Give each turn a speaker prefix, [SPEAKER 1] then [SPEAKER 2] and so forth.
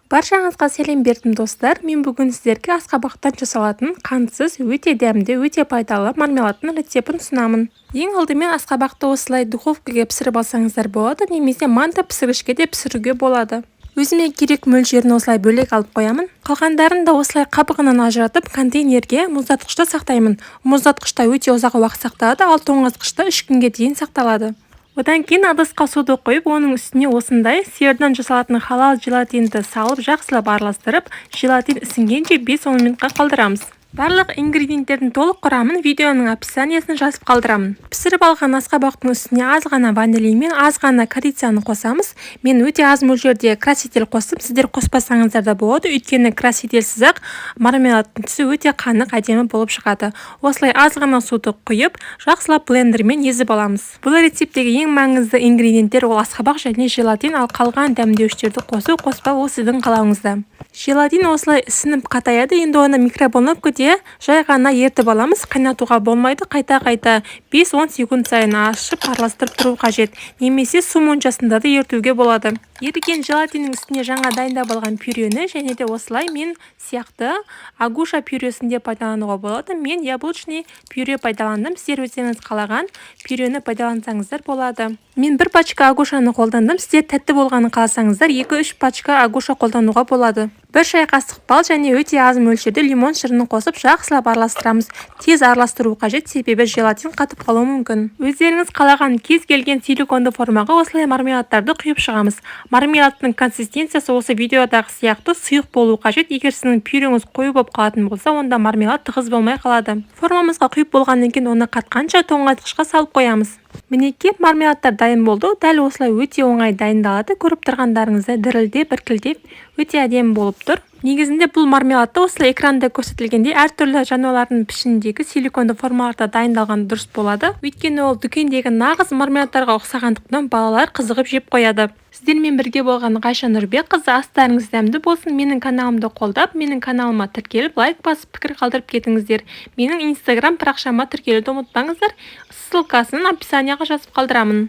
[SPEAKER 1] Баршаңызға сәлем бердім достар. Мен бүгін сіздерге асқабақтан жасалатын қантсыз, өте дәмді, өте пайдалы мармеладтың рецептін ұсынамын. Ең алдымен асқабақты осылай духовкаға пісіріп алсаңыздар болады, немесе манта пісіргішке де пісіруге болады. Өзіме керек мөлшерін осылай бөлек алып қоямын. Қалғандарын да осылай қабығынан ажыратып контейнерге мұздатқышта сақтаймын. Мұздатқышта өте ұзақ уақыт сақталады, ал тоңазытқышта 3 күнге дейін сақталады. Одан кейін ыдысқа суды қойып, оның үстіне осындай сиырдан жасалатын халал желатинді салып, жақсылап араластырып, желатин ісінгенше 5-10 минутқа қалдырамыз. Барлық ингредиенттердің толық құрамын видеоның описаниясына жазып қалдырамын. Пісіріп алған асқабақтың үстіне аз ғана ванилин мен аз ғана корицияны қосамыз. Мен өте аз мөлшерде краситель қостым. Сіздер қоспасаңыздар да болады, өйткені красительсіз-ақ мармеладтың түсі өте қанық, әдемі болып шығады. Осылай аз ғана суды құйып, жақсылап блендермен езіп аламыз. Бұл рецептегі ең маңызды ингредиенттер ол асқабақ және желатин, ал қалған дәмдеуіштерді қосу, қоспау ол сіздің қалауыңызда. Желатин осылай ісініп қатаяды, енді оны микроволновкада жай ғана ертіп аламыз. Қайнатуға болмайды, қайта-қайта 5-10 секунд сайын ашып араластырып тұру қажет. Немесе су моншасында да ертуге болады. Еріген желатиннің үстіне жаңа дайындап алған пюрені және де осылай мен сияқты агуша пюресінде пайдалануға болады. Мен яблочный пюре пайдаландым. Сіздер өздеріңіз қалаған пюрені пайдалансаңыздар болады. Мен 1 пачка агушаны қолдандым. Сіздер тәтті болғанын қаласаңыздар 2-3 пачка агуша қолдануға болады. 1 шай қасық бал және өте аз мөлшерде лимон шырынын қосып жақсылап араластырамыз. Тез араластыру қажет, себебі желатин қатып қалуы мүмкін. Өздеріңіз қалаған кез келген силиконды формаға осылай мармеладтарды құйып шығамыз. Мармеладтың консистенциясы осы видеодағы сияқты сұйық болу қажет. Егер сіздің пюреңіз қою болып қалатын болса, онда мармелад тығыз болмай қалады. Формамызға құйып болғаннан кейін оны қатқанша тоңазытқышқа салып қоямыз. Мінекей мармеладтар дайын болды. Дәл осылай өте оңай дайындалады. Көріп тұрғандарыңыздай дірілдеп, іркілдеп өте әдемі болып тұр. Негізінде бұл мармеладты осылай экранда көрсетілгендей әртүрлі жануарлардың пішініндегі силиконды формаларда дайындалған дұрыс болады. Өйткені ол дүкендегі нағыз мармеладтарға ұқсағандықтан балалар қызығып жеп қояды. Сіздермен бірге болған Ғайша Нұрбекқызы. Астарыңыз дәмді болсын. Менің каналымды қолдап, менің каналыма тіркеліп, лайк басып, пікір қалдырып кетіңіздер. Менің инстаграм парақшама тіркелуді ұмытпаңыздар. Ссылкасын описанияға жазып қалдырамын.